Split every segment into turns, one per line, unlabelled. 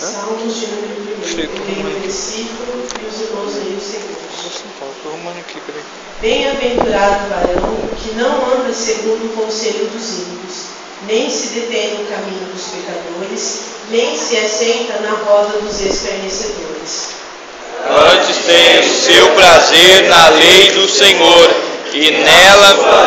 Salmos de número 1, primeiro versículo, e os irmãos aí os segundos. Bem-aventurado o varão que não anda segundo o conselho dos ímpios, nem se detém no caminho dos pecadores, nem se assenta na roda dos escarnecedores.
Antes tem o seu prazer na lei do Senhor, e nela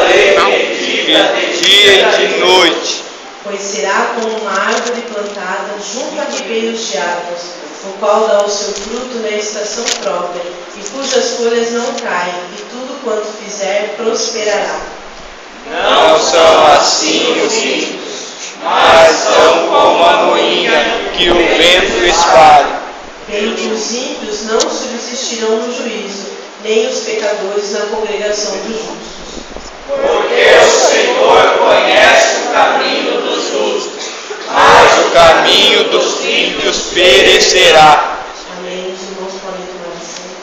medita de dia e de noite.
Pois será como uma árvore plantada junto a ribeiros de águas, o qual dá o seu fruto na estação própria, e cujas folhas não caem, e tudo quanto fizer prosperará.
Não são assim os ímpios, mas são como a moinha que o vento espalha.
Bem que os ímpios não subsistirão no juízo, nem os pecadores na congregação dos justos.
Porque o Senhor conhece o caminho dos justos, mas o caminho dos ímpios perecerá.
Amém. Os irmãos podem tomar assento.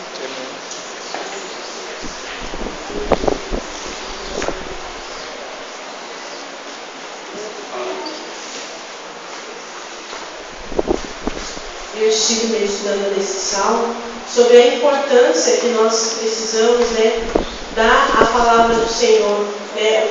Eu estive meditando nesse salmo sobre a importância que nós precisamos, dar a palavra do Senhor.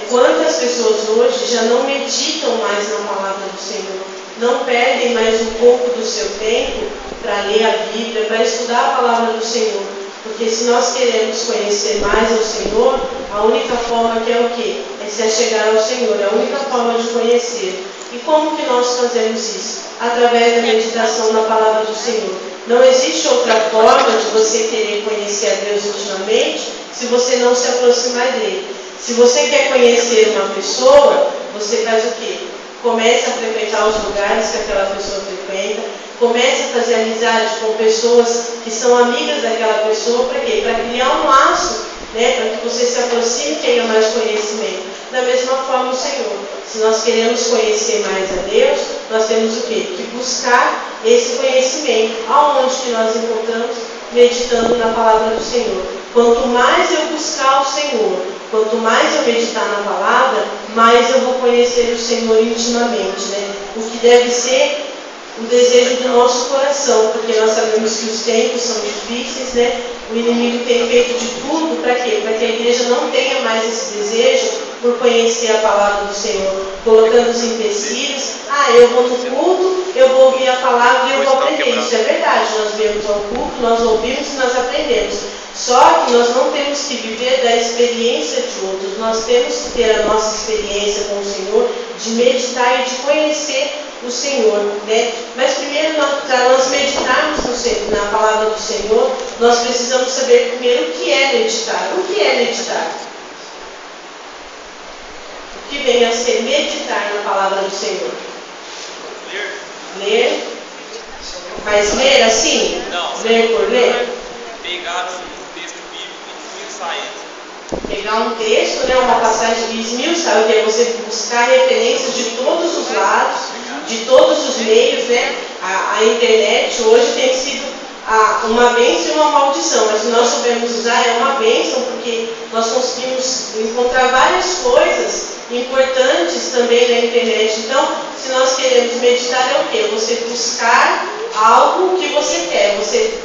Quantas pessoas hoje já não meditam mais na palavra do Senhor, não perdem mais um pouco do seu tempo para ler a Bíblia, para estudar a palavra do Senhor. Porque se nós queremos conhecer mais ao Senhor, a única forma que é o quê? É se achegar ao Senhor, é a única forma de conhecer. E como que nós fazemos isso? Através da meditação na palavra do Senhor. Não existe outra forma de você querer conhecer a Deus intimamente se você não se aproximar dele. Se você quer conhecer uma pessoa, você faz o quê? Começa a frequentar os lugares que aquela pessoa frequenta, começa a fazer amizade com pessoas que são amigas daquela pessoa, para quê? Para criar um laço, para que você se aproxime e tenha mais conhecimento. Da mesma forma o Senhor. Se nós queremos conhecer mais a Deus, nós temos o quê? Que buscar esse conhecimento. Aonde que nós encontramos? Meditando na palavra do Senhor. Quanto mais eu buscar o Senhor, quanto mais eu meditar na palavra, mais eu vou conhecer o Senhor intimamente, O que deve ser o desejo do nosso coração, porque nós sabemos que os tempos são difíceis, O inimigo tem feito de tudo para quê? Para que a igreja não tenha mais esse desejo por conhecer a palavra do Senhor, colocando os empecilhos. Eu vou no culto, eu vou ouvir a palavra e eu vou aprender. Isso é verdade, nós viemos ao culto, nós ouvimos e nós aprendemos. Só que nós não temos que viver da experiência de outros, nós temos que ter a nossa experiência com o Senhor, de meditar e de conhecer o Senhor, Mas primeiro, para nós meditarmos na palavra do Senhor, nós precisamos saber primeiro o que é meditar. O que é meditar? O que vem a ser meditar na palavra do Senhor? Ler? Mas ler assim?
Não.
Ler por ler?
Pegar um texto bíblico e esmiuçar ele.
Pegar um texto, uma passagem de esmiuçar, que é você buscar referências de todos os lados, de todos os meios, A internet hoje tem sido uma bênção e uma maldição, mas se nós soubermos usar, é uma bênção, porque nós conseguimos encontrar várias coisas importantes também na internet. Então, se nós queremos meditar, é o quê? Você buscar algo que você quer, você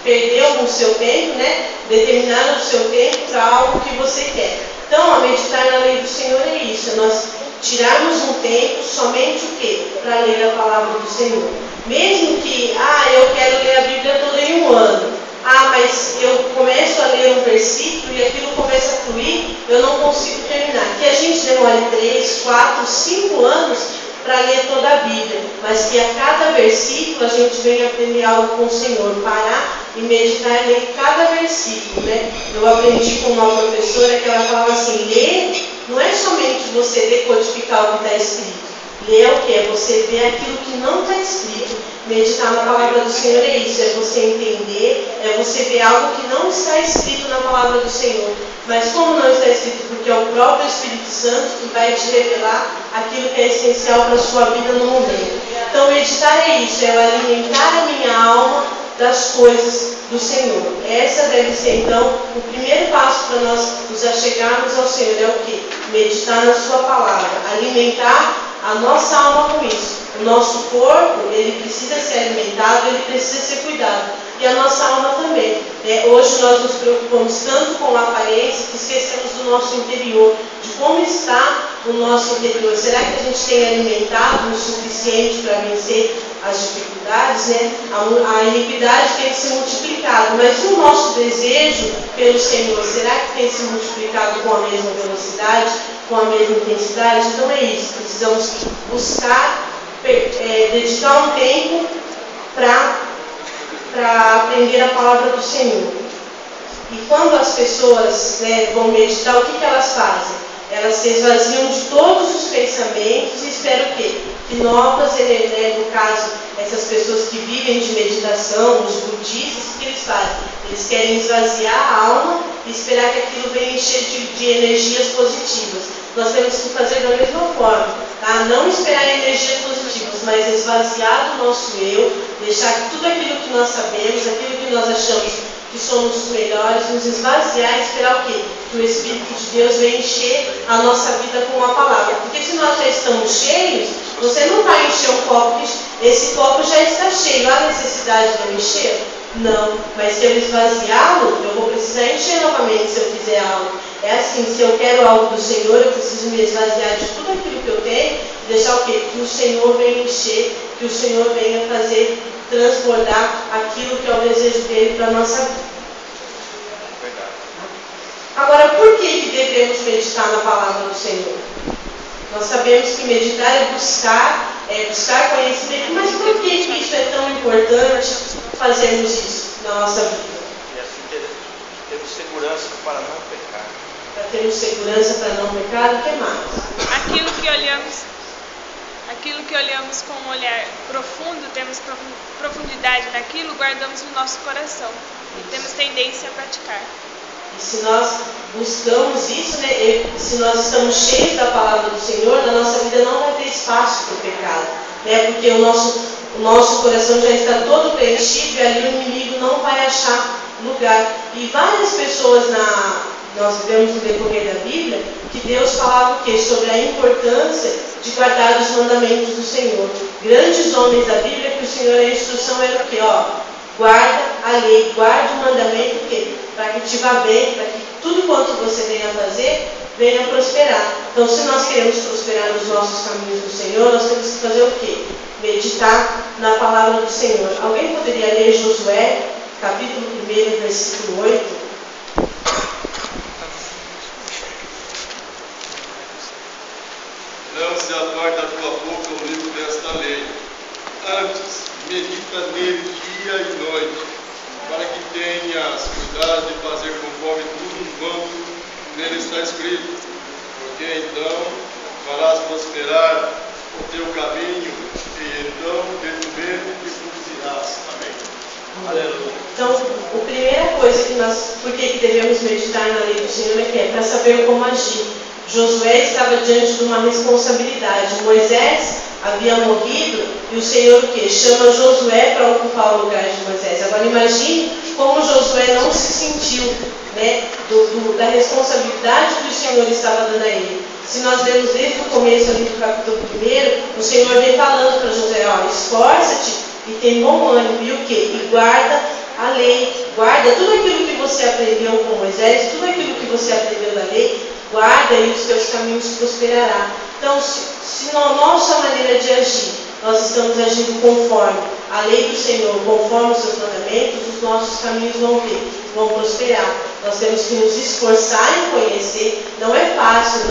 perdeu o seu tempo, determinar o seu tempo para algo que você quer. Então, a meditar na lei do Senhor é isso, é nós tirarmos um tempo somente o quê? Para ler a palavra do Senhor. Mesmo que, eu quero ler a Bíblia toda em um ano. Mas eu começo a ler um versículo e aquilo começa a fluir, eu não consigo terminar. Que a gente demore 3, 4, 5 anos para ler toda a Bíblia, mas que a cada versículo a gente venha aprender algo com o Senhor, parar e meditar e ler cada versículo, Eu aprendi com uma professora que ela falava assim, ler não é somente você decodificar o que está escrito. Ler é o que? É você ver aquilo que não está escrito. Meditar na palavra do Senhor é isso, é você entender, é você ver algo que não está escrito na palavra do Senhor. Mas como não está escrito? Porque é o próprio Espírito Santo que vai te revelar aquilo que é essencial para a sua vida no momento. Então meditar é isso, é alimentar a minha alma das coisas do Senhor. Essa deve ser então o primeiro passo para nós nos achegarmos ao Senhor, é o quê? Meditar na sua palavra, alimentar a nossa alma com isso. O nosso corpo, ele precisa ser alimentado, ele precisa ser cuidado. E a nossa alma também. Hoje nós nos preocupamos tanto com a aparência que esquecemos do nosso interior, de como está o nosso interior. Será que a gente tem alimentado o suficiente para vencer as dificuldades? A iniquidade tem se multiplicado, mas e o nosso desejo pelo Senhor? Será que tem se multiplicado com a mesma velocidade, com a mesma intensidade? Então é isso, precisamos buscar, dedicar um tempo para aprender a palavra do Senhor. E quando as pessoas vão meditar, o que elas fazem? Elas se esvaziam de todos os pensamentos e esperam o quê? Que novas, no caso, essas pessoas que vivem de meditação, os budistas, o que eles fazem? Eles querem esvaziar a alma e esperar que aquilo venha encher de energias positivas. Nós temos que fazer da mesma forma, tá? Não esperar energias positivas, mas esvaziar do nosso eu, deixar que tudo aquilo que nós sabemos, aquilo que nós achamos que somos os melhores, nos esvaziar e esperar o quê? Que o Espírito de Deus venha encher a nossa vida com a palavra. Porque se nós já estamos cheios, você não vai encher um copo, esse copo já está cheio. Há necessidade de eu encher? Não, mas se eu esvaziá-lo, eu vou precisar encher novamente se eu quiser algo. É assim, se eu quero algo do Senhor, eu preciso me esvaziar de tudo aquilo que eu tenho e deixar o quê? Que o Senhor venha encher, que o Senhor venha fazer transbordar aquilo que é o desejo dele para a nossa vida. Agora, por que devemos meditar na palavra do Senhor? Nós sabemos que meditar é buscar conhecimento, mas por que isso é tão importante fazermos isso na nossa vida?
E assim temos segurança para não pecar.
Para termos segurança para não pecar, o que mais?
Aquilo que olhamos com um olhar profundo, temos profundidade naquilo, guardamos no nosso coração e temos tendência a praticar.
E se nós buscamos isso, se nós estamos cheios da palavra do Senhor, na nossa vida não vai ter espaço para o pecado, porque o nosso coração já está todo preenchido e ali o inimigo não vai achar lugar. E várias pessoas nós vemos no decorrer da Bíblia que Deus falava o quê? Sobre a importância de guardar os mandamentos do Senhor. Grandes homens da Bíblia que o Senhor, a instrução era o quê? Guarda a lei, guarda o mandamento, o quê? Para que te vá bem, para que tudo quanto você venha a fazer, venha a prosperar. Então, se nós queremos prosperar nos nossos caminhos do Senhor, nós temos que fazer o quê? Meditar na palavra do Senhor. Alguém poderia ler Josué, capítulo 1, versículo 8?
Não se aparte da tua boca o livro desta lei. Antes, medita nele dia e noite, para que tenhas cuidado de fazer conforme tudo quanto nele está escrito. Porque então farás prosperar o teu caminho, e então detrimento te conduzirás. Amém.
Aleluia. Então, a primeira coisa por que devemos meditar na lei do Senhor é para saber como agir. Josué estava diante de uma responsabilidade. Moisés havia morrido e o Senhor chama Josué para ocupar o lugar de Moisés. Agora imagine como Josué não se sentiu, da responsabilidade que o Senhor estava dando a ele. Se nós vemos desde o começo ali do capítulo 1, o Senhor vem falando para Josué, esforça-te e tem bom ânimo, e guarda a lei, guarda tudo aquilo que você aprendeu com Moisés, tudo aquilo que você aprendeu da lei, guarda e os teus caminhos prosperará. Então, se na nossa maneira de agir, nós estamos agindo conforme a lei do Senhor, conforme os seus mandamentos, os nossos caminhos vão prosperar. Nós temos que nos esforçar em conhecer. Não é fácil,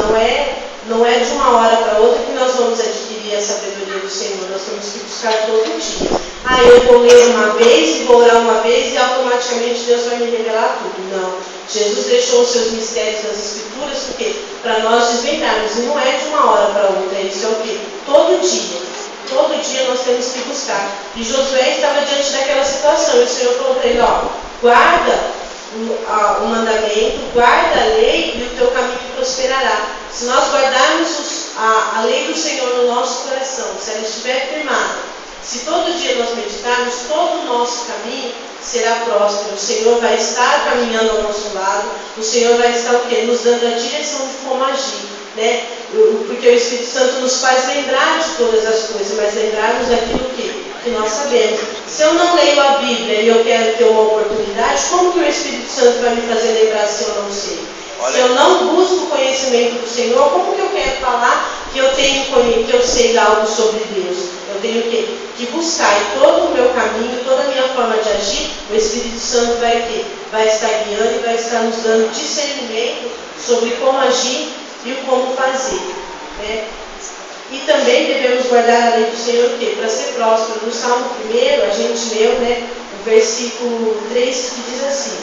não é de uma hora para outra que nós vamos adquirir a sabedoria do Senhor. Nós temos que buscar todo dia. Eu vou ler uma vez e vou orar uma vez e automaticamente Deus vai me revelar tudo. Não. Jesus deixou os seus mistérios nas Escrituras para nós desvendarmos. E não é de uma hora para outra. Isso é o quê? Todo dia. Todo dia nós temos que buscar. E Josué estava diante daquela situação. E o Senhor falou para ele, guarda o mandamento, guarda a lei e o teu caminho prosperará. Se nós guardarmos a lei do Senhor no nosso coração, se ela estiver firmada, se todo dia nós meditarmos, todo o nosso caminho será próspero. O Senhor vai estar caminhando ao nosso lado, o Senhor vai estar nos dando a direção de como agir. porque o Espírito Santo nos faz lembrar de todas as coisas, mas lembrarmos daquilo que nós sabemos. Se eu não leio a Bíblia e eu quero ter uma oportunidade, como que o Espírito Santo vai me fazer lembrar se eu não sei? Se eu não busco o conhecimento do Senhor, como que eu quero falar que eu sei algo sobre Deus? Eu tenho que buscar, e todo o meu caminho, toda a minha forma de agir, o Espírito Santo vai estar guiando e vai estar nos dando discernimento sobre como agir e o como fazer, né? E também devemos guardar a lei do Senhor para ser próspero. No Salmo 1, a gente leu, né, o versículo 3, que diz assim: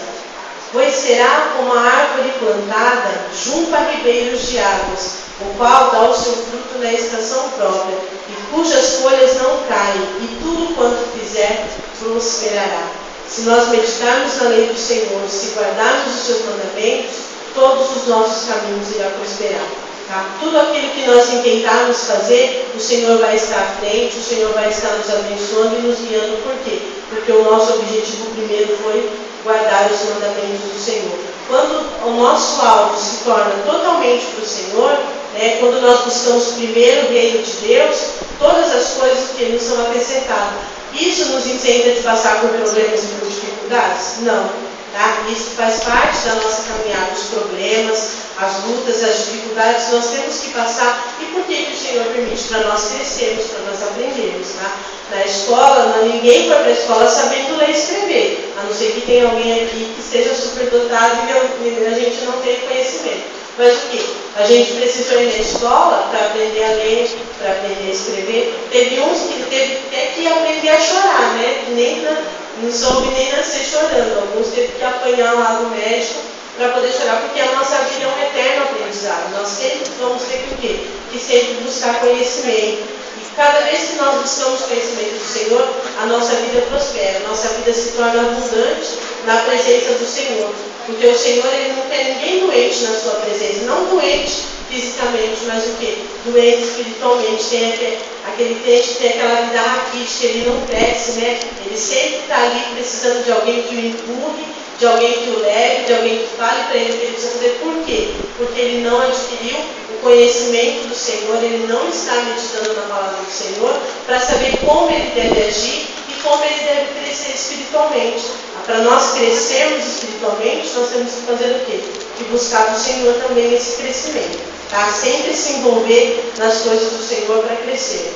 pois será como a árvore plantada junto a ribeiros de águas, o qual dá o seu fruto na estação própria, e cujas folhas não caem, e tudo quanto fizer prosperará. Se nós meditarmos na lei do Senhor, se guardarmos os seus mandamentos, todos os nossos caminhos irão prosperar. Tá? Tudo aquilo que nós intentarmos fazer, o Senhor vai estar à frente, o Senhor vai estar nos abençoando e nos guiando. Por quê? Porque o nosso objetivo primeiro foi guardar os mandamentos do Senhor. Quando o nosso alvo se torna totalmente para o Senhor, né, quando nós buscamos primeiro o reino de Deus, todas as coisas que nos são acrescentadas. Isso nos isenta de passar por problemas e por dificuldades? Não. Tá? Isso faz parte da nossa caminhada, os problemas, as lutas, as dificuldades, nós temos que passar. E por que o Senhor permite? Para nós crescermos, para nós aprendermos. Tá? Na escola, ninguém foi para a escola sabendo ler e escrever, a não ser que tenha alguém aqui que seja superdotado e a gente não tenha conhecimento. Mas o que? A gente precisou ir na escola para aprender a ler, para aprender a escrever. Teve uns que teve até que aprender a chorar, né? Não soube nem nascer chorando. Alguns teve que apanhar lá do médico para poder chorar, porque a nossa vida é um eterno aprendizado. Nós sempre vamos ter que o quê? Que sempre buscar conhecimento. E cada vez que nós buscamos conhecimento do Senhor, a nossa vida prospera, a nossa vida se torna abundante na presença do Senhor. Porque o Senhor, Ele não quer ninguém doente na sua presença, não doente fisicamente, mas o quê? Doente espiritualmente. Tem aquele crente que tem aquela vida raquítica, ele não cresce, né? Ele sempre está ali precisando de alguém que o empurre, de alguém que o leve, de alguém que fale para ele o que ele precisa fazer. Por quê? Porque ele não adquiriu o conhecimento do Senhor, ele não está meditando na palavra do Senhor para saber como ele deve agir e como ele deve crescer espiritualmente. Para nós crescermos espiritualmente, nós temos que fazer o quê? Que buscar do Senhor também esse crescimento. Tá? Sempre se envolver nas coisas do Senhor para crescer.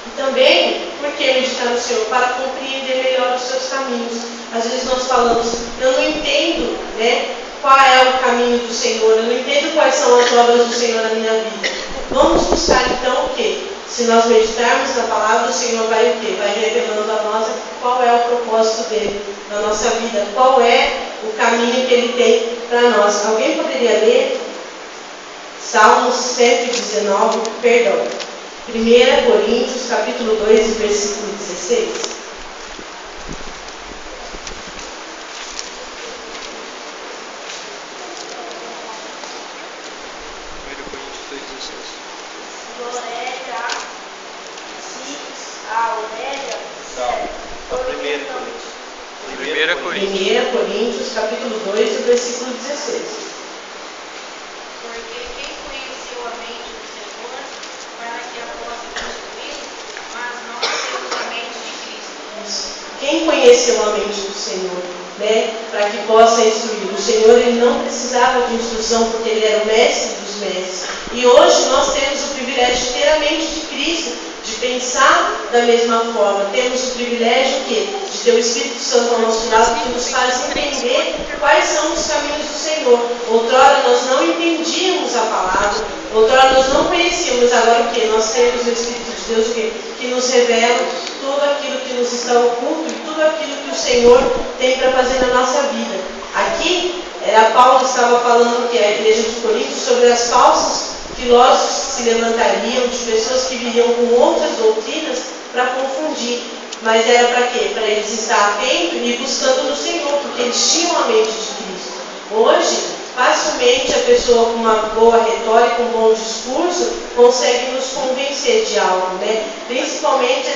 E também, por que meditar no Senhor? Para compreender melhor os seus caminhos. Às vezes nós falamos, eu não entendo, né, qual é o caminho do Senhor, eu não entendo quais são as obras do Senhor na minha vida. Vamos buscar então o quê? Se nós meditarmos na palavra, o Senhor vai o quê? Vai revelando a nós qual é o propósito dele na nossa vida, qual é o caminho que ele tem para nós. Alguém poderia ler Salmos 119, perdão, 1 Coríntios, capítulo 2, versículo 16? Coríntios, capítulo 2, versículo 16.
Porque quem conheceu a mente do Senhor para que a possa construir, mas nós temos a mente de Cristo.
Quem conheceu a mente do Senhor, né, para que possa instruir? O Senhor, ele não precisava de instrução porque ele era o mestre dos mestres. E hoje nós temos o privilégio de ter a mente de Cristo, de pensar da mesma forma. Temos o privilégio de ter o Espírito Santo ao nosso lado, que nos faz entender quais são os caminhos do Senhor. Outrora nós não entendíamos a palavra, outrora nós não conhecíamos, agora o que? Nós temos o Espírito de Deus que nos revela tudo aquilo que nos está oculto e tudo aquilo que o Senhor tem para fazer na nossa vida. Aqui, Paulo estava falando que a igreja de Corinto sobre as falsas filósofos que se levantariam, de pessoas que viriam com outras doutrinas para confundir. Mas era para quê? Para eles estar atentos e buscando no Senhor, porque eles tinham a mente de Cristo. Hoje, facilmente a pessoa com uma boa retórica, um bom discurso, consegue nos convencer de algo, né? Principalmente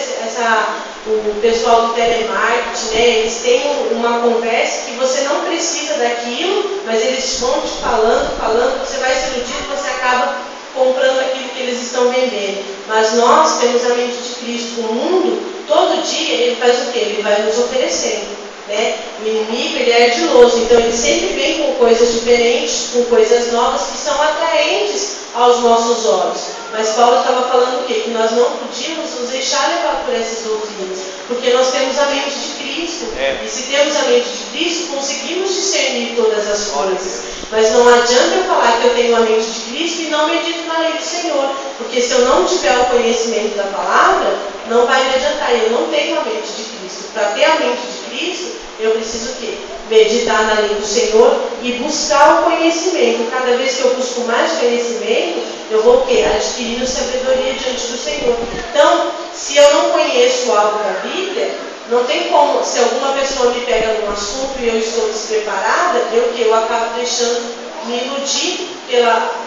o pessoal do telemarketing, né? Eles têm uma conversa que você não precisa daquilo, mas eles vão te falando, você vai se iludindo, você acaba comprando aquilo que eles estão vendendo. Mas nós temos a mente de Cristo. O mundo, todo dia, ele faz o quê? Ele vai nos oferecendo, né? O inimigo, ele é ardiloso, então ele sempre vem com coisas diferentes, com coisas novas que são atraentes aos nossos olhos. Mas Paulo estava falando o quê? Que nós não podíamos nos deixar levar por essas doutrinas, porque nós temos a mente de Cristo. E se temos a mente de Cristo, conseguimos discernir todas as coisas. Mas não adianta eu falar que eu tenho a mente de Cristo e não medito na lei do Senhor, porque se eu não tiver o conhecimento da palavra, não vai me adiantar. Eu não tenho a mente de Cristo. Para ter a mente de Cristo, eu preciso o quê? Meditar na lei do Senhor e buscar o conhecimento. Cada vez que eu busco mais conhecimento, eu vou o quê? Adquirindo sabedoria diante do Senhor. Então, se eu não conheço algo da Bíblia, não tem como, se alguma pessoa me pega num assunto e eu estou despreparada, eu acabo deixando me iludir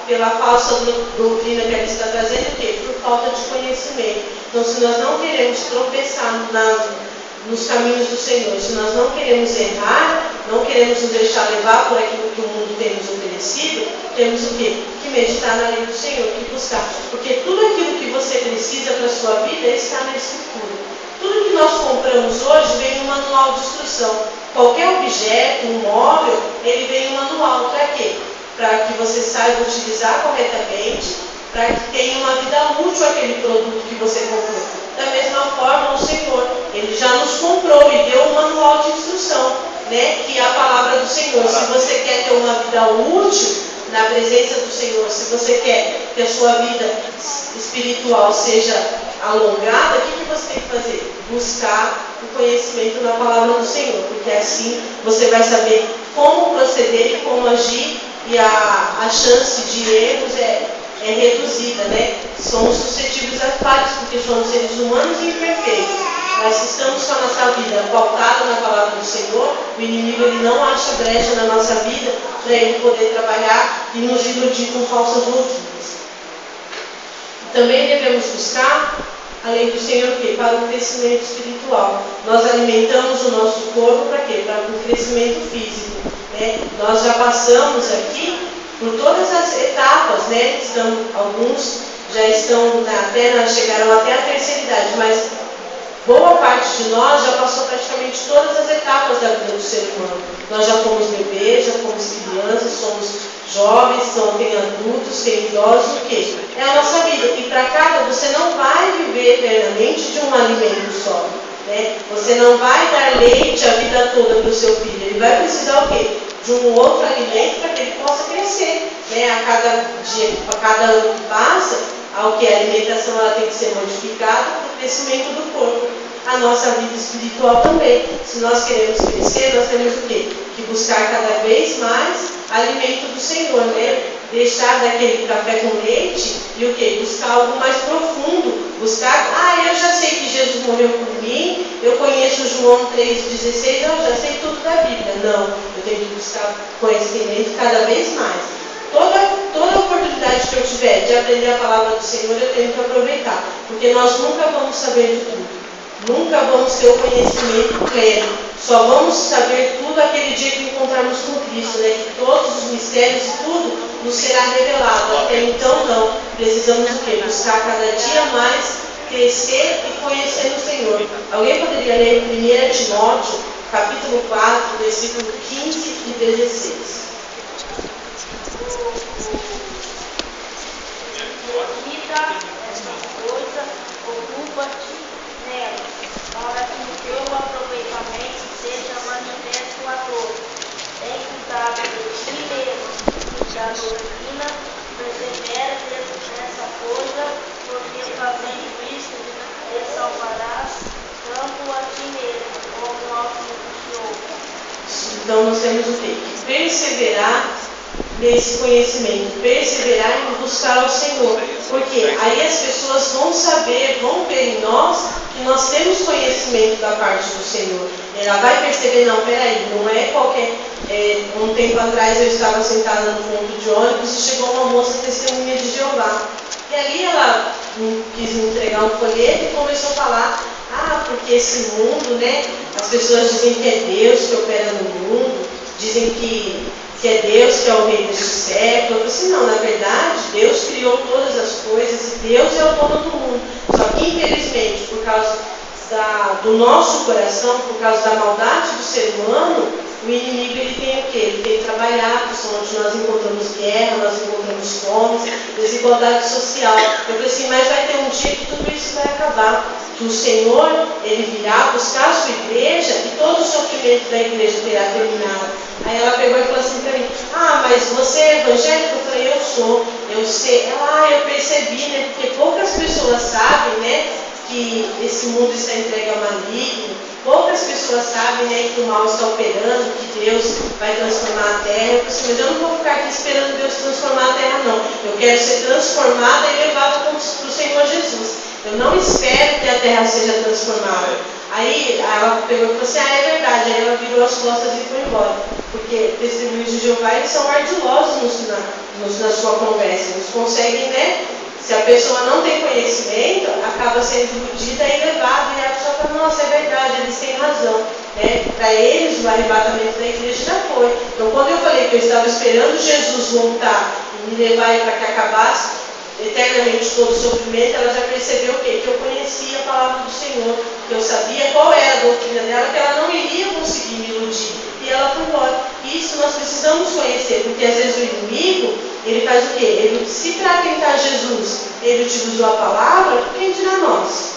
pela falsa doutrina que ela está trazendo, o quê? Por falta de conhecimento. Então, se nós não queremos tropeçar nos caminhos do Senhor, se nós não queremos errar, não queremos nos deixar levar por aquilo que o mundo tem nos oferecido, temos o quê? Que meditar na lei do Senhor, que buscar. Porque tudo aquilo que você precisa para a sua vida está na Escritura. Tudo que nós compramos hoje vem em um manual de instrução. Qualquer objeto, um móvel, ele vem em um manual. Para quê? Para que você saiba utilizar corretamente, para que tenha uma vida útil aquele produto que você comprou. Da mesma forma, o Senhor, Ele já nos comprou e deu um manual de instrução, né? Que é a palavra do Senhor. Se você quer ter uma vida útil na presença do Senhor, se você quer que a sua vida espiritual seja alongada, o que você tem que fazer? Buscar o conhecimento na palavra do Senhor, porque assim você vai saber como proceder e como agir, e a chance de erros é reduzida, né? Somos suscetíveis a falhas, porque somos seres humanos e imperfeitos. Mas se estamos com a nossa vida pautada na palavra do Senhor, o inimigo ele não acha brecha na nossa vida para ele poder trabalhar e nos iludir com falsas doutrinas. Também devemos buscar a lei do Senhor para o crescimento espiritual. Nós alimentamos o nosso corpo para quê? Para o crescimento físico, né? Nós já passamos aqui por todas as etapas, né? Alguns já estão chegaram até a terceira idade, mas boa parte de nós já passou praticamente todas as etapas da vida do ser humano. Nós já fomos bebês, já fomos crianças, somos jovens, tem adultos, tem idosos, o quê? É a nossa vida. E para cada, você não vai viver eternamente de um alimento só, né? Você não vai dar leite a vida toda para o seu filho. Ele vai precisar o quê? De um outro alimento para que ele possa crescer, né? A cada dia, a cada ano que passa, a alimentação ela tem que ser modificada para o crescimento do corpo. A nossa vida espiritual também. Se nós queremos crescer, nós temos o quê? Que buscar cada vez mais alimento do Senhor, né? Deixar daquele café com leite e o quê? Buscar algo mais profundo. Buscar, eu já sei que Jesus morreu por mim, eu conheço João 3,16, eu já sei tudo da Bíblia. Não, eu tenho que buscar conhecimento cada vez mais. Toda oportunidade que eu tiver de aprender a palavra do Senhor, eu tenho que aproveitar, porque nós nunca vamos saber de tudo. Nunca vamos ter o conhecimento pleno. Só vamos saber tudo aquele dia que encontrarmos com Cristo, né? Que todos os mistérios e tudo nos será revelado. Até então, não. Precisamos o quê? Buscar cada dia mais crescer e conhecer o Senhor. Alguém poderia ler 1 Timóteo, capítulo 4, versículo 15 e 16.
Para que o teu aproveitamento seja manifesto a todos. Tem cuidado de ti mesmo, da doutrina, persevera nessa coisa, porque fazendo isso, te salvarás tanto a ti mesmo como ao que te ouve.
Então nós temos o quê? Perseverar nesse conhecimento, perseverar em buscar ao Senhor, porque aí as pessoas vão saber, vão ver em nós que nós temos conhecimento da parte do Senhor. Ela vai perceber, não, peraí, não é qualquer... um tempo atrás eu estava sentada no ponto de ônibus e chegou uma moça testemunha de Jeová. E ali ela quis me entregar um folheto e começou a falar, porque esse mundo, né, as pessoas dizem que é Deus que opera no mundo, dizem que é Deus que é o rei deste século. Eu falei assim, não, na verdade, Deus criou todas as coisas e Deus é o dono do mundo. Só que, infelizmente, por causa do nosso coração, por causa da maldade do ser humano, o inimigo ele tem o quê? Ele tem trabalhado, onde nós encontramos guerra, nós encontramos fome, desigualdade social. Eu falei assim, mas vai ter um dia que tudo isso vai acabar. Que o Senhor, Ele virá buscar a sua igreja e todo o sofrimento da igreja terá terminado. Aí ela pegou e falou assim para mim, mas você é evangélico? Eu falei, eu sou, eu sei. Ela, eu percebi, né? Porque poucas pessoas sabem, né? Que esse mundo está entregue ao maligno. Poucas pessoas sabem, né, que o mal está operando, que Deus vai transformar a terra. Eu falei assim, mas eu não vou ficar aqui esperando Deus transformar a terra, não. Eu quero ser transformada e levada para o Senhor Jesus. Eu não espero que a terra seja transformada. Aí ela pegou e falou assim, é verdade. Aí ela virou as costas e foi embora. Porque testemunhos de Jeová, eles são ardilosos na sua conversa. Eles conseguem, né? Se a pessoa não tem conhecimento, acaba sendo iludida e levada. E a pessoa fala, nossa, é verdade, eles têm razão. Né? Para eles, o arrebatamento da igreja já foi. Então, quando eu falei que eu estava esperando Jesus voltar e me levar para que acabasse eternamente todo o sofrimento, ela já percebeu o quê? Que eu conhecia a palavra do Senhor, que eu sabia qual era a doutrina dela, que ela não iria conseguir me iludir. E ela foi embora. E isso nós precisamos conhecer, porque às vezes o inimigo, ele faz o quê? Ele, se para tentar Jesus, ele utilizou a palavra, quem dirá nós?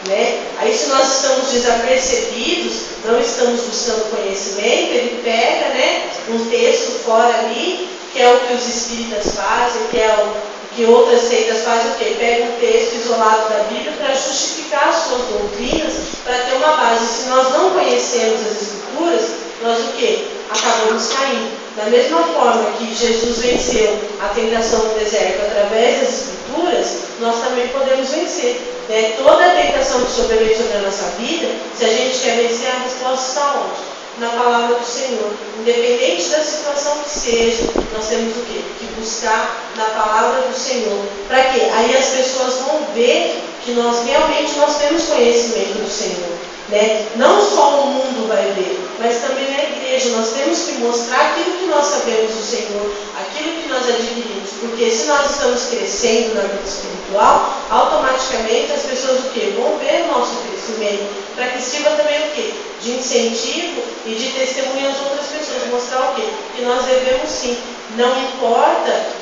Né? Aí se nós estamos desapercebidos, não estamos buscando conhecimento, ele pega, né, um texto fora ali, que é o que os espíritas fazem, que é o que outras seitas fazem, o quê? Pega um texto isolado da Bíblia para justificar as suas doutrinas, para ter uma base. Se nós não conhecemos as Escrituras, nós o quê? Acabamos caindo. Da mesma forma que Jesus venceu a tentação no deserto através das Escrituras, nós também podemos vencer. Né? Toda a tentação que sobreveio sobre a nossa vida, se a gente quer vencer, a resposta está onde? Na palavra do Senhor. Independente da situação que seja, nós temos o quê? Que buscar na palavra do Senhor. Para quê? Aí as pessoas vão ver que nós realmente temos conhecimento do Senhor. Né? Não só o mundo vai ver, mas também a igreja. Nós temos que mostrar aquilo que nós sabemos do Senhor, aquilo que nós adquirimos. Porque se nós estamos crescendo na vida espiritual, automaticamente as pessoas o quê? Vão ver o nosso crescimento. Para que sirva também o quê? De incentivo e de testemunho às outras pessoas. Mostrar o quê? Que nós devemos sim. Não importa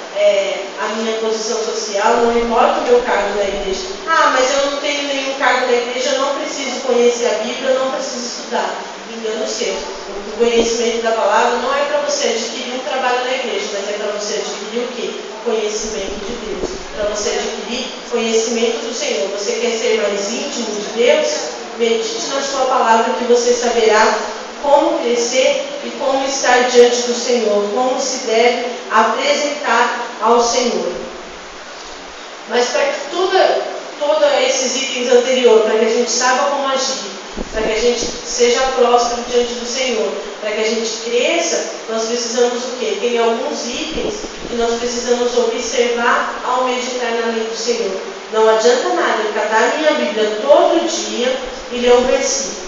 a minha posição social, não importa o meu cargo na igreja. Mas eu não tenho nenhum cargo na igreja, eu não preciso conhecer a Bíblia, eu não preciso estudar. Engano seu. O conhecimento da palavra não é para você adquirir um trabalho na igreja, mas é para você adquirir o quê? Conhecimento de Deus. Para você adquirir conhecimento do Senhor. Você quer ser mais íntimo de Deus? Medite na sua palavra que você saberá como crescer e como estar diante do Senhor, como se deve apresentar ao Senhor. Mas para que todos esses itens anteriores, para que a gente saiba como agir, para que a gente seja próspero diante do Senhor, para que a gente cresça, nós precisamos o quê? Tem alguns itens que nós precisamos observar ao meditar na lei do Senhor. Não adianta nada eu catar a minha Bíblia todo dia e ler um versículo.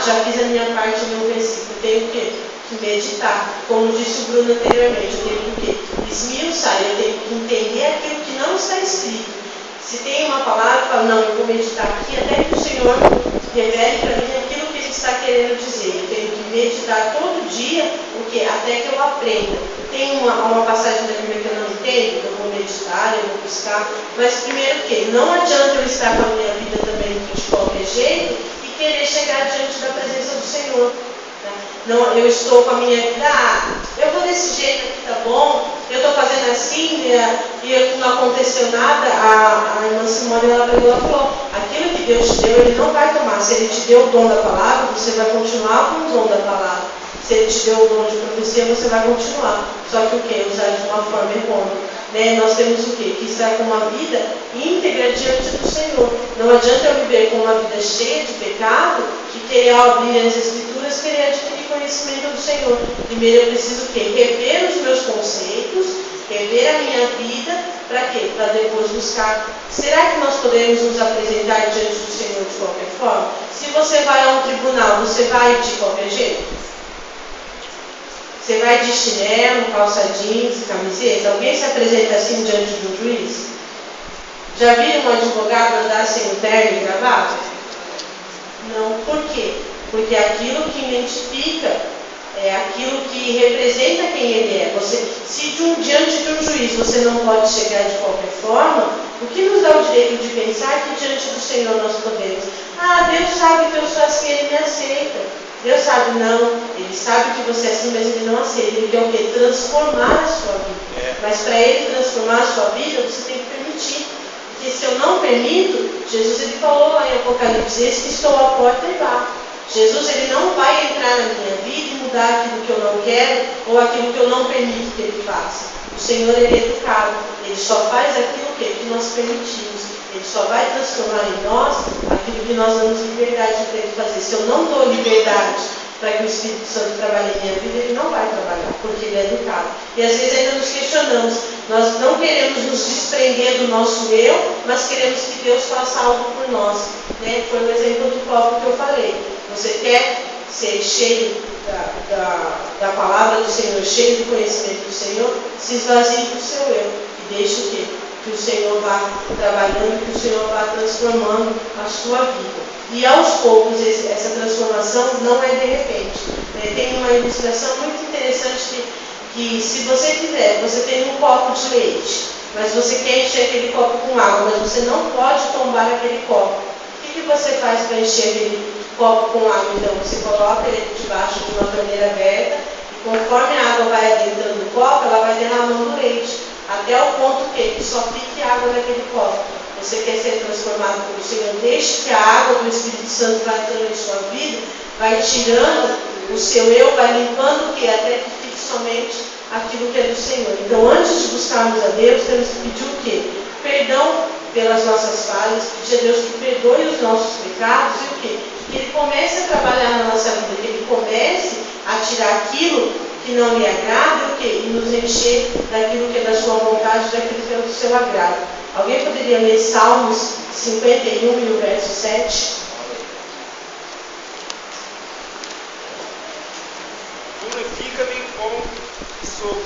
Já fiz a minha parte e ler um versículo. Eu tenho o quê? Que meditar. Como disse o Bruno anteriormente, eu tenho o quê? Esmiuçar. Eu tenho que entender aquilo que não está escrito. Se tem uma palavra, eu falo, não, eu vou meditar aqui até que o Senhor revele para mim aquilo que Ele está querendo dizer. Eu tenho que meditar todo dia, o quê? Até que eu aprenda. Tem uma passagem da Bíblia que eu não entendo, eu vou meditar, eu vou buscar. Mas primeiro o quê? Não adianta eu estar com a minha vida também de qualquer jeito e querer chegar diante da presença do Senhor. Tá? Não, eu estou com a minha vida, eu vou desse jeito aqui, tá bom? Eu estou fazendo assim e não aconteceu nada. A irmã Simone, ela falou, aquilo que Deus te deu, Ele não vai tomar. Se Ele te deu o dom da palavra, você vai continuar com o dom da palavra. Se Ele te deu o dom de profecia, você vai continuar. Só que o quê? Usar de uma forma errônea. Nós temos o quê? Que estar com uma vida íntegra diante do Senhor. Não adianta eu viver com uma vida cheia de pecado e querer abrir as Escrituras, querer adquirir conhecimento do Senhor. Primeiro eu preciso o quê? Rever os meus conceitos, rever a minha vida, para quê? Para depois buscar. Será que nós podemos nos apresentar diante do Senhor de qualquer forma? Se você vai a um tribunal, você vai de qualquer jeito? Você vai de chinelo, calça jeans, camiseta? Alguém se apresenta assim diante de um juiz? Já viram um advogado andar sem o terno e gravata? Não. Por quê? Porque aquilo que identifica é aquilo que representa quem ele é. Se diante de um juiz você não pode chegar de qualquer forma, o que nos dá o direito de pensar que diante do Senhor nós podemos? Deus sabe que eu sou assim, Ele me aceita. Deus sabe, não, Ele sabe que você é assim, mas Ele não aceita. Ele quer o quê? Transformar a sua vida. Mas para Ele transformar a sua vida, você tem que permitir. Porque se eu não permito, Jesus ele falou lá em Apocalipse, eis que estou à porta e bato. Jesus ele não vai entrar na minha vida e mudar aquilo que eu não quero ou aquilo que eu não permito que Ele faça. O Senhor ele é educado, Ele só faz aquilo que nós permitimos. Ele só vai transformar em nós aquilo que nós damos liberdade para Ele fazer. Se eu não dou liberdade para que o Espírito Santo trabalhe em minha vida, Ele não vai trabalhar, porque Ele é educado. E às vezes ainda nos questionamos. Nós não queremos nos desprender do nosso eu, mas queremos que Deus faça algo por nós. Foi o exemplo do copo que eu falei. Você quer ser cheio da palavra do Senhor, cheio do conhecimento do Senhor, se esvazie do seu eu e deixe o quê? Que o Senhor vá trabalhando, que o Senhor vá transformando a sua vida. E aos poucos, essa transformação não é de repente. Tem uma ilustração muito interessante que se você quiser, você tem um copo de leite, mas você quer encher aquele copo com água, mas você não pode tombar aquele copo. O que você faz para encher aquele copo com água? Então, você coloca ele debaixo de uma torneira aberta e conforme a água vai adentrando no copo, ela vai derramando leite. Até o ponto que só fique água naquele copo. Você quer ser transformado pelo Senhor, deixe que a água do Espírito Santo vai entrando em sua vida, vai tirando o seu eu, vai limpando o que? Até que fique somente aquilo que é do Senhor. Então, antes de buscarmos a Deus, temos que pedir o quê? Perdão pelas nossas falhas, pedir a Deus que perdoe os nossos pecados e o quê? Que Ele comece a trabalhar na nossa vida, que Ele comece a tirar aquilo que não lhe agrada e nos encher daquilo que é da sua vontade, daquilo que é do seu agrado. Alguém poderia ler Salmos 51 e o verso 7?
Purifica-me com sopo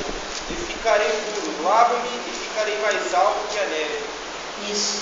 e ficarei puro. Lava-me e ficarei mais alto que a neve.
Isso.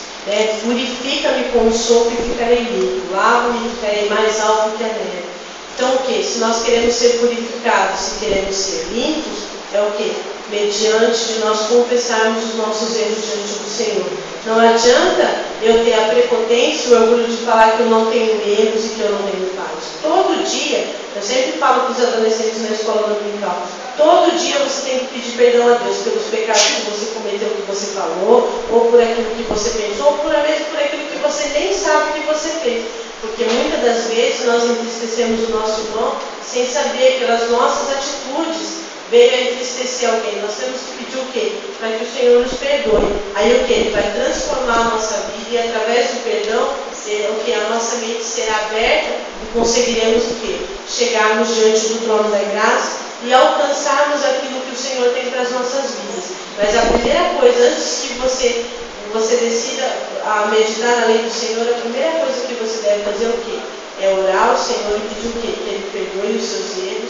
Purifica-me com o sopo e ficarei limpo. Lava-me e ficarei mais alto que a neve. Então o que? Se nós queremos ser purificados, se queremos ser limpos, é o que? Mediante de nós confessarmos os nossos erros diante do Senhor. Não adianta eu ter a prepotência, o orgulho de falar que eu não tenho erros e que eu não tenho falhas. Todo dia, eu sempre falo para os adolescentes na escola dominical, todo dia você tem que pedir perdão a Deus pelos pecados que você cometeu, que você falou, ou por aquilo que você pensou, ou por mesmo por aquilo que você nem sabe que você fez. Porque muitas das vezes nós entristecemos o nosso irmão sem saber, pelas nossas atitudes, veio a entristecer alguém. Nós temos que pedir o quê? Para que o Senhor nos perdoe. Aí o quê? Ele vai transformar a nossa vida e através do perdão, o que? A nossa mente será aberta e conseguiremos o quê? Chegarmos diante do trono da graça e alcançarmos aquilo que o Senhor tem para as nossas vidas. Mas a primeira coisa, antes que você decida a meditar na lei do Senhor, a primeira coisa que você deve fazer é o quê? É orar ao Senhor e pedir o quê? Que Ele perdoe os seus erros,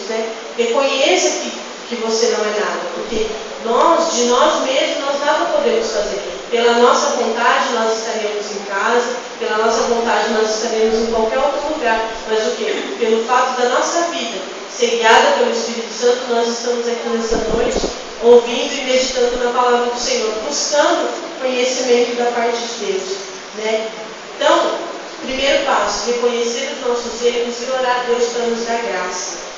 Reconheça que você não é nada, porque de nós mesmos, nós nada podemos fazer. Pela nossa vontade, nós estaremos em casa, pela nossa vontade, nós estaremos em qualquer outro lugar. Mas o quê? Pelo fato da nossa vida ser guiada pelo Espírito Santo, nós estamos aqui nessa noite, ouvindo e meditando na palavra do Senhor, buscando conhecimento da parte de Deus, Então, primeiro passo, reconhecer os nossos erros e orar a Deus para nos dar graça,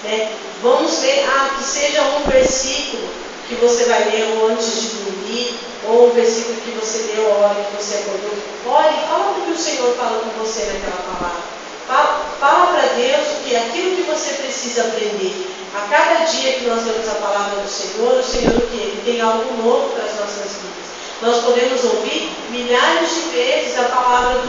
Vamos ler, que seja um versículo que você vai ler ou antes de dormir, ou um versículo que você leu a hora que você acordou. Ore, fala o que o Senhor fala com você naquela palavra. Fala para Deus que aquilo que você precisa aprender. A cada dia que nós lemos a palavra do Senhor, o Senhor o quê? Ele tem algo novo para as nossas vidas. Nós podemos ouvir milhares de vezes a palavra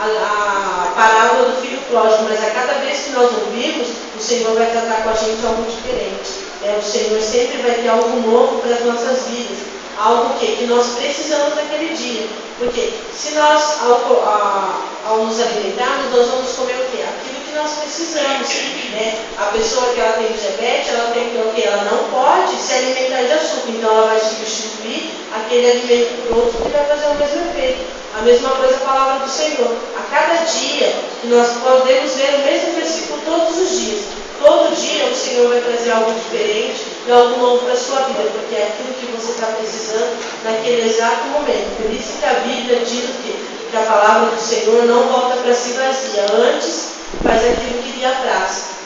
a parábola do filho pródigo, mas a cada vez que nós ouvimos, o Senhor vai tratar com a gente algo diferente. O Senhor sempre vai ter algo novo para as nossas vidas. Algo que nós precisamos naquele dia. Porque se nós, ao nos alimentarmos, nós vamos comer o quê? Aquilo que nós precisamos. A pessoa que ela tem diabetes, ela tem o quê? Ela não pode se alimentar de açúcar. Então ela vai substituir aquele alimento por outro que vai fazer o mesmo efeito. A mesma coisa a palavra do Senhor. A cada dia que nós podemos ver o mesmo versículo todos os dias. Todo dia o Senhor vai trazer algo diferente e algo novo para a sua vida, porque é aquilo que você está precisando naquele exato momento. Por isso que a Bíblia diz o quê? Que a palavra do Senhor não volta para si vazia, antes faz aquilo que lhe apraz.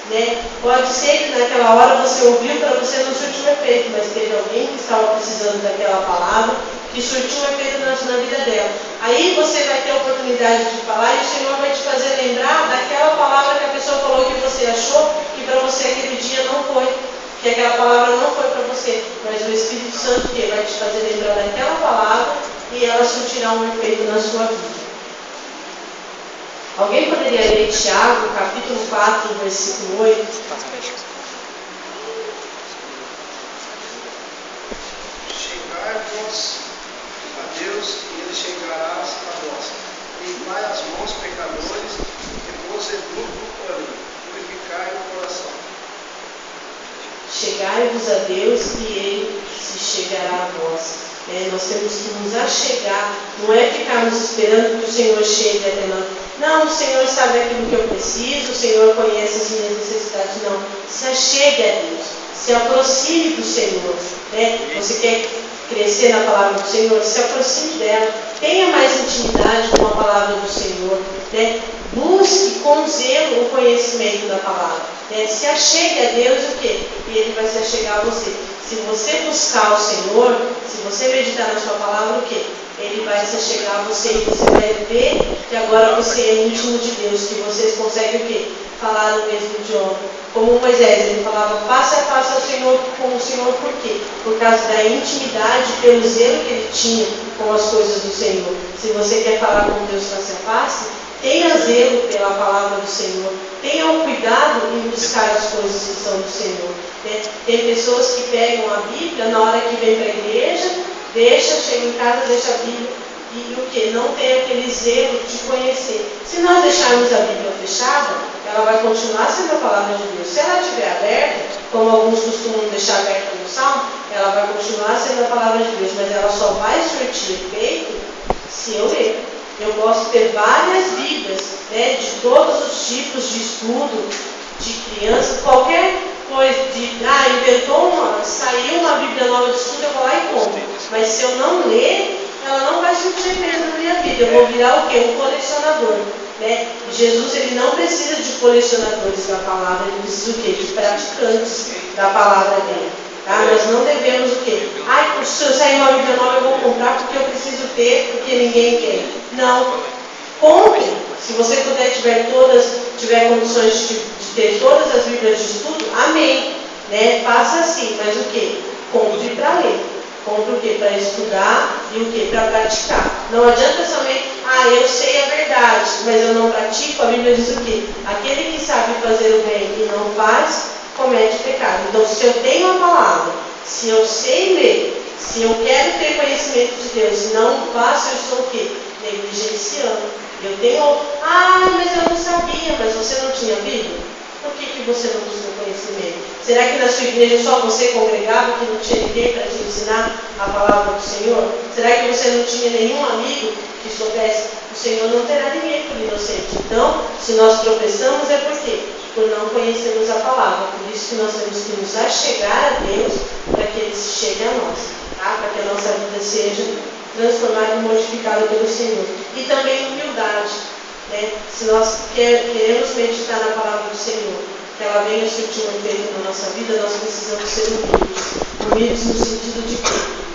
Pode ser que naquela hora você ouviu, para você não surtiu efeito, mas teve alguém que estava precisando daquela palavra que surtiu efeito na vida dela. Aí você vai ter a oportunidade de falar e o Senhor vai te fazer lembrar daquela palavra que a pessoa falou que você achou que para você aquele dia não foi, que aquela palavra não foi para você, mas o Espírito Santo que vai te fazer lembrar daquela palavra e ela surtirá um efeito na sua vida. Alguém poderia ler Tiago, capítulo 4, versículo 8?
Chegai-vos a Deus e Ele chegará a vós. Limpai as mãos, pecadores, e vos educo por ali. Purificai o coração.
Chegai-vos a Deus e Ele se chegará a vós. Nós temos que nos achegar, não é ficarmos esperando que o Senhor chegue até nós. Não, o Senhor sabe aquilo que eu preciso, o Senhor conhece as minhas necessidades. Não, se achegue a Deus, se aproxime do Senhor. Você quer crescer na palavra do Senhor, se aproxime dela, tenha mais intimidade com a palavra do Senhor. Busque com zelo o conhecimento da palavra. Se achegue a Deus o quê? E Ele vai se achegar a você. Se você buscar o Senhor, se você meditar na sua palavra, o quê? Ele vai se achegar a você e você vai ver que agora você é íntimo de Deus, que vocês conseguem o quê? Falar o mesmo idioma. Como Moisés, ele falava face a face ao Senhor, com o Senhor, por quê? Por causa da intimidade, pelo zelo que ele tinha com as coisas do Senhor. Se você quer falar com Deus face a face, tenha zelo pela palavra do Senhor. Tenha o cuidado em buscar as coisas que são do Senhor. Tem pessoas que pegam a Bíblia na hora que vem para a igreja, chega em casa, deixa a Bíblia e o que? Não tem aquele zelo de conhecer. Se nós deixarmos a Bíblia fechada, ela vai continuar sendo a palavra de Deus. Se ela estiver aberta, como alguns costumam deixar aberta no Salmo, ela vai continuar sendo a palavra de Deus, mas ela só vai surtir efeito se eu ler. Eu posso ter várias Bíblias, de todos os tipos de estudo, de criança, qualquer coisa, saiu uma Bíblia nova de estudo, eu vou lá e compro. Mas se eu não ler, ela não vai surtir efeito na minha vida. Eu vou virar o quê? Um colecionador. Jesus, ele não precisa de colecionadores da palavra, ele precisa o quê? De praticantes da palavra dele. Nós não devemos o quê? Se eu sair uma Bíblia nova, eu vou comprar porque eu preciso ter, porque ninguém quer. Não. Compre. Se você puder, tiver condições de ter todas as Bíblias de estudo, amém. Faça assim, mas o quê? Compre para ler. Compre o quê? Para estudar e o quê? Para praticar. Não adianta somente, eu sei a verdade, mas eu não pratico. A Bíblia diz o quê? Aquele que sabe fazer o bem e não faz, comete pecado. Então, se eu tenho a palavra, se eu sei ler, se eu quero ter conhecimento de Deus e não faço, eu estou o quê? Negligenciando. Eu tenho, mas eu não sabia, mas você não tinha Bíblia? Por que você não buscou conhecimento? Será que na sua igreja só você congregava, que não tinha ninguém para te ensinar a palavra do Senhor? Será que você não tinha nenhum amigo que soubesse? O Senhor não terá ninguém por inocente. Então, se nós tropeçamos é por quê? Por não conhecermos a palavra. Por isso que nós temos que nos achegar a Deus para que Ele se chegue a nós. Para que a nossa vida seja transformada e modificada pelo Senhor. E também humildade. Se nós queremos meditar na palavra do Senhor, que ela venha surtir um efeito na nossa vida, nós precisamos ser humildes. Humildes no sentido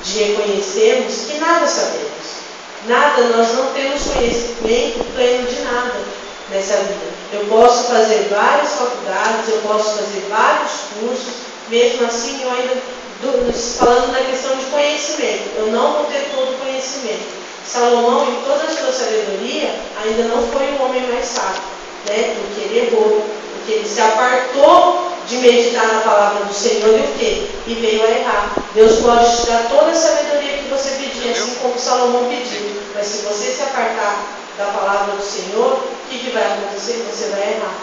de reconhecermos que nada sabemos. Nada, nós não temos conhecimento pleno de nada. nessa vida. Eu posso fazer várias faculdades, eu posso fazer vários cursos, mesmo assim eu ainda, falando na questão de conhecimento, eu não vou ter todo o conhecimento. Salomão, em toda a sua sabedoria, ainda não foi o homem mais sábio, né? Porque ele errou, porque ele se apartou de meditar na palavra do Senhor e o quê? E veio a errar. Deus pode te dar toda a sabedoria que você pedir, assim como Salomão pediu. Mas se você se apartar da palavra do Senhor, o que vai acontecer? Você vai errar.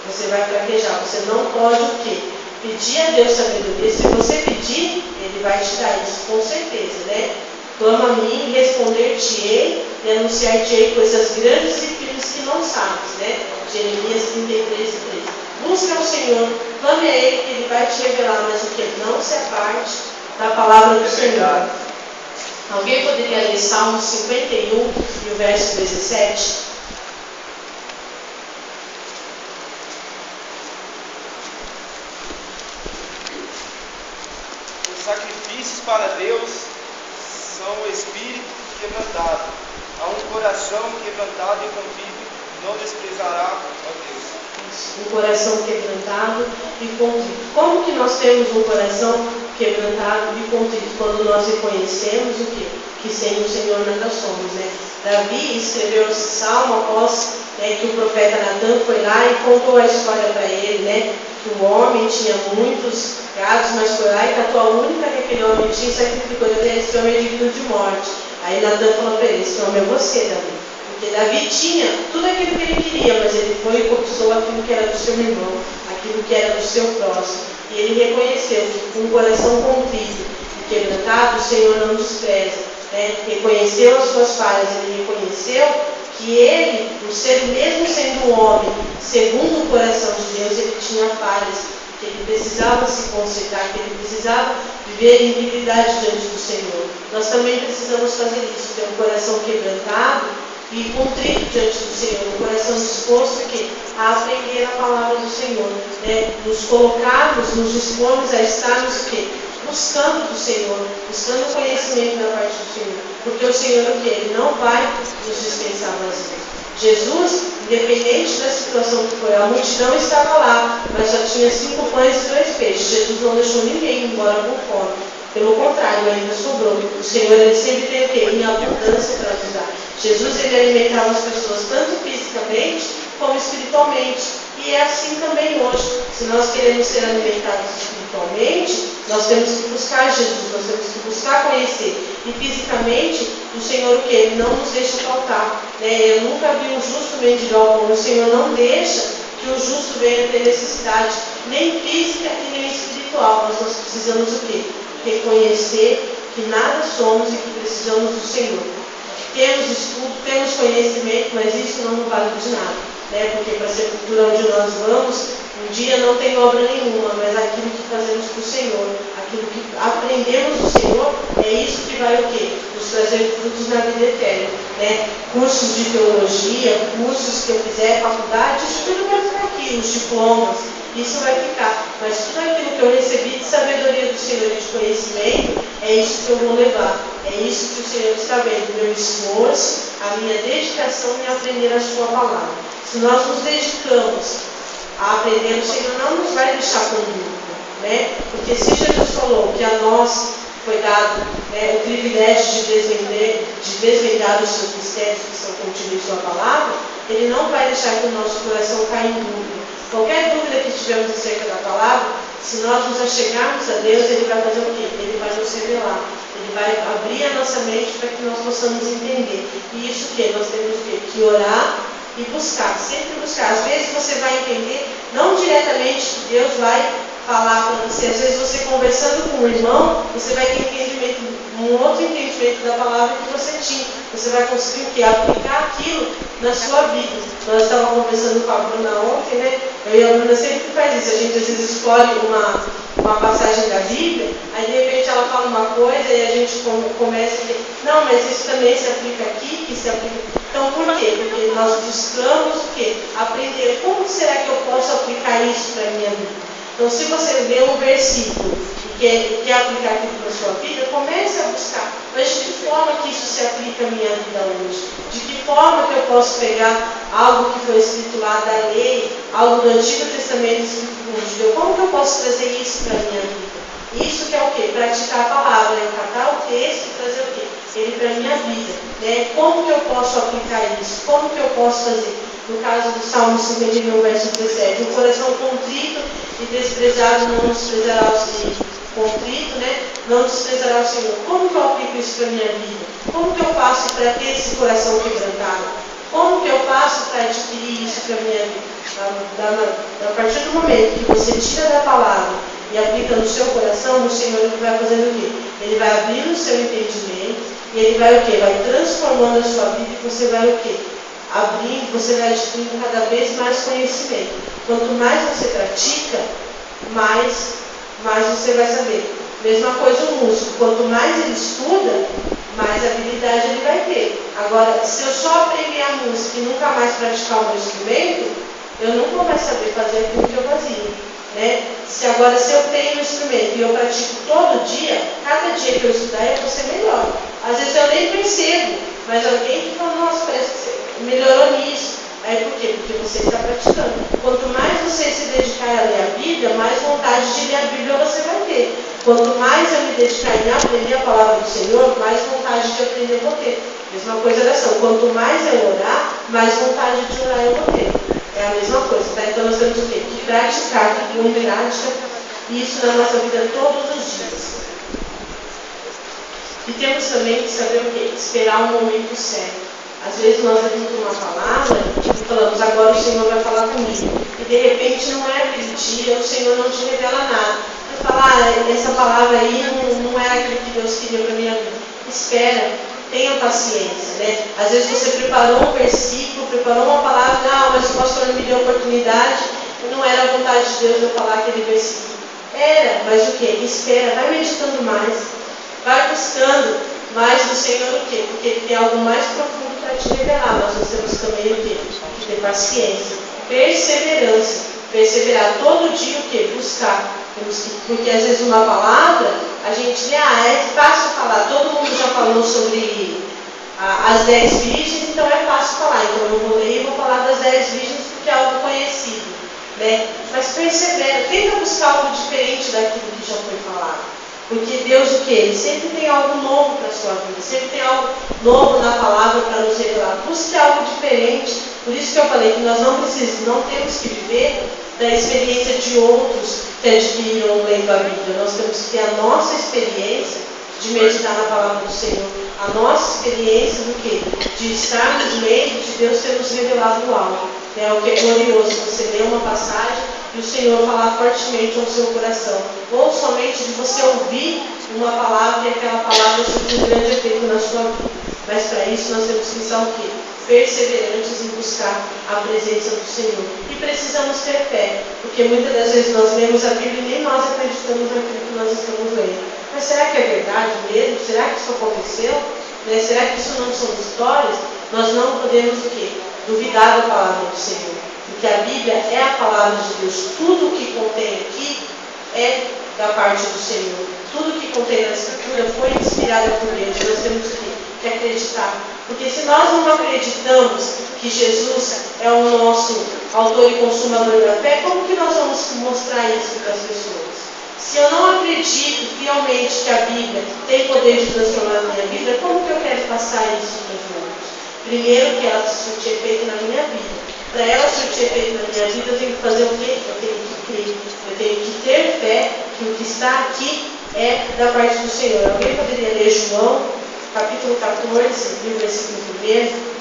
Você vai fraquejar. Você não pode o quê? Pedir a Deus sabedoria. Se você pedir, Ele vai te dar isso, com certeza, né? Clama a mim, responder-te-ei e anunciar-te-ei coisas grandes e firmes que não sabes, né? Jeremias 33, 3. Busca ao Senhor, clame a Ele que Ele vai te revelar, mas o que não se aparte da palavra do Senhor. Alguém poderia ler Salmo 51 e o verso 17?
Os sacrifícios para Deus são o espírito quebrantado. A um coração quebrantado e contrito não desprezará a Deus.
Um coração quebrantado e contrito. Como que nós temos um coração quebrantado e contrito? Quando nós reconhecemos o quê? Que sem o Senhor nada somos, né? Davi escreveu esse salmo após que o profeta Natan foi lá e contou a história para ele, né? Que o homem tinha muitos gados, mas foi lá e catou a única que aquele homem tinha e sacrificou. Esse homem é digno de morte. Aí Natan falou para ele: esse homem é você, Davi. Porque Davi tinha tudo aquilo que ele queria, mas ele foi e cobiçou aquilo que era do seu irmão, aquilo que era do seu próximo. E ele reconheceu que com um coração contrito e quebrantado, o Senhor não despreza. Né? Reconheceu as suas falhas, ele reconheceu que ele, por ser mesmo sendo um homem, segundo o coração de Deus, ele tinha falhas, que ele precisava se consertar, que ele precisava viver em integridade diante do Senhor. Nós também precisamos fazer isso, ter um coração quebrantado e contrito diante do Senhor, um coração disposto a aprender a palavra do Senhor, né? Nos colocarmos, nos dispormos a estarmos buscando do Senhor, buscando conhecimento da parte do Senhor, porque o Senhor Ele não vai nos dispensar vazios. Jesus, independente da situação que foi, a multidão estava lá, mas só tinha 5 pães e 2 peixes. Jesus não deixou ninguém ir embora com fome. Pelo contrário, ainda sobrou. O Senhor ele sempre tem o quê? Em abundância para nos dar. Jesus ele alimentava as pessoas tanto fisicamente como espiritualmente. E é assim também hoje. Se nós queremos ser alimentados espiritualmente, nós temos que buscar Jesus, nós temos que buscar conhecer. E fisicamente, o Senhor o que? Ele não nos deixa faltar. Né? Eu nunca vi um justo mendigar o pão. O Senhor não deixa que o justo venha ter necessidade, nem física e nem espiritual. Mas nós precisamos o quê? Reconhecer que nada somos e que precisamos do Senhor. Temos estudo, temos conhecimento, mas isso não nos vale de nada, né? Porque para a sepultura onde nós vamos, um dia não tem obra nenhuma, mas aquilo que fazemos para o Senhor, aquilo que aprendemos do Senhor, é isso que vai o quê? Nos trazer frutos na vida eterna, né? Cursos de teologia, cursos que eu fizer, faculdade, isso tudo vai ficar aqui, os diplomas. Isso vai ficar, mas tudo aquilo que eu recebi de sabedoria do Senhor e de conhecimento, é isso que eu vou levar. É isso que o Senhor está vendo, meu esforço, a minha dedicação em aprender a sua palavra. Se nós nos dedicamos a aprender, o Senhor não nos vai deixar com dúvida, né? Porque se Jesus falou que a nós foi dado o privilégio de desvendar os seus mistérios que são contidos em sua palavra, Ele não vai deixar que o nosso coração caia em dúvida. Qualquer dúvida que tivermos acerca da palavra, se nós nos achegarmos a Deus, Ele vai fazer o quê? Ele vai nos revelar. Ele vai abrir a nossa mente para que nós possamos entender. E isso que nós temos que orar e buscar, sempre buscar. Às vezes você vai entender, não diretamente que Deus vai falar para você. Às vezes você conversando com um irmão, você vai ter um outro entendimento da palavra que você tinha. Você vai conseguir o quê? Aplicar aquilo na sua vida. Nós estávamos conversando com a Bruna ontem, né? Eu e a Bruna sempre faz isso. A gente às vezes escolhe uma passagem da Bíblia, aí de repente ela fala uma coisa e a gente começa a dizer, não, mas isso também se aplica aqui, que se aplica. Então por quê? Porque nós buscamos o quê? Aprender como será que eu posso aplicar isso para a minha vida. Então se você lê um versículo e quer aplicar aquilo na sua vida, comece a buscar. Mas de que forma que isso se aplica à minha vida hoje? De que forma que eu posso pegar algo que foi escrito lá da lei, algo do Antigo Testamento escrito por um judeu, como que eu posso trazer isso para a minha vida? Isso que é o quê? Praticar a palavra, catar o texto e trazer o quê? Ele para a minha vida. Né? Como que eu posso aplicar isso? Como que eu posso fazer? No caso do Salmo 51, verso 17, o coração contrito e desprezado não desprezará o Senhor. Contrito, né? Não desprezará o Senhor. Como que eu aplico isso para a minha vida? Como que eu faço para ter esse coração quebrantado? Como que eu faço para adquirir isso para a minha vida? A partir do momento que você tira da palavra e aplica no seu coração, o Senhor ele vai fazendo o quê? Ele vai abrindo o seu entendimento e ele vai o quê? Vai transformando a sua vida e você vai o quê? Abrindo, você vai adquirindo cada vez mais conhecimento. Quanto mais você pratica, mais você vai saber. Mesma coisa o músico, quanto mais ele estuda, mais habilidade ele vai ter. Agora, se eu só aprender a música e nunca mais praticar o meu instrumento, eu nunca vou mais saber fazer aquilo que eu fazia. Né? Se eu tenho um instrumento e eu pratico todo dia, cada dia que eu estudar eu vou ser melhor. Às vezes eu nem percebo, mas alguém que fala, nossa, parece que você melhorou nisso. Aí por quê? Porque você está praticando. Quanto mais você se dedicar a ler a Bíblia, mais vontade de ler a Bíblia você vai ter. Quanto mais eu me dedicar em aprender a palavra do Senhor, mais vontade de aprender eu vou ter. Mesma coisa oração. Quanto mais eu orar, mais vontade de orar eu vou ter. É a mesma coisa, tá? Então nós temos o quê? Que praticar, que pôr em prática isso na nossa vida todos os dias. E temos também que saber o quê? Esperar o momento certo. Às vezes nós temos uma palavra e falamos, agora o Senhor vai falar comigo. E de repente não é aquele dia, o Senhor não te revela nada. Você fala, essa palavra aí não é aquilo que Deus queria para a minha vida. Espera, tenha paciência, né? Às vezes você preparou um versículo, preparou uma palavra, não, mas o pastor me deu oportunidade e não era a vontade de Deus eu falar aquele versículo. Era, mas o quê? Espera, vai meditando mais, vai buscando mais do Senhor o quê? Porque Ele tem algo mais profundo para te revelar. Nós temos também o quê? Que ter paciência, perseverar todo dia o quê? Buscar. Porque às vezes uma palavra, a gente vê, é fácil falar, todo mundo já falou sobre as 10 virgens, então é fácil falar. Então eu vou ler e vou falar das 10 virgens porque é algo conhecido. Né? Mas persevera, tenta buscar algo diferente daquilo que já foi falado. Porque Deus o quê? Ele sempre tem algo novo para a sua vida, sempre tem algo novo na palavra para nos revelar. Busque algo diferente. Por isso que eu falei que nós não temos que viver da experiência de outros que adquiriram lendo a Bíblia. Nós temos que ter a nossa experiência de meditar na palavra do Senhor. A nossa experiência do quê? De estarmos lendo, de Deus ter nos revelado algo. É o que é glorioso, você ler uma passagem e o Senhor falar fortemente ao seu coração. Ou somente de você ouvir uma palavra e aquela palavra surtir um grande efeito na sua vida. Mas para isso nós temos que estar o quê? Perseverantes em buscar a presença do Senhor. E precisamos ter fé, porque muitas das vezes nós lemos a Bíblia e nem nós acreditamos naquilo que nós estamos lendo. Mas será que é verdade mesmo? Será que isso aconteceu? Né? Será que isso não são histórias? Nós não podemos o quê? Duvidar da palavra do Senhor. Porque a Bíblia é a palavra de Deus. Tudo o que contém aqui é da parte do Senhor. Tudo que contém na Escritura foi inspirado por Deus. Nós temos que acreditar. Porque se nós não acreditamos que Jesus é o nosso autor e consumador da fé, como que nós vamos mostrar isso para as pessoas? Se eu não acredito fielmente que a Bíblia tem poder de transformar a minha vida, como que eu quero passar isso para os outros? Primeiro que ela surtir efeito na minha vida. Para ela surtir efeito na minha vida, eu tenho que fazer o quê? Eu tenho que crer. Eu tenho que ter fé que o que está aqui é da parte do Senhor. Alguém poderia ler João, capítulo 14, versículo 1?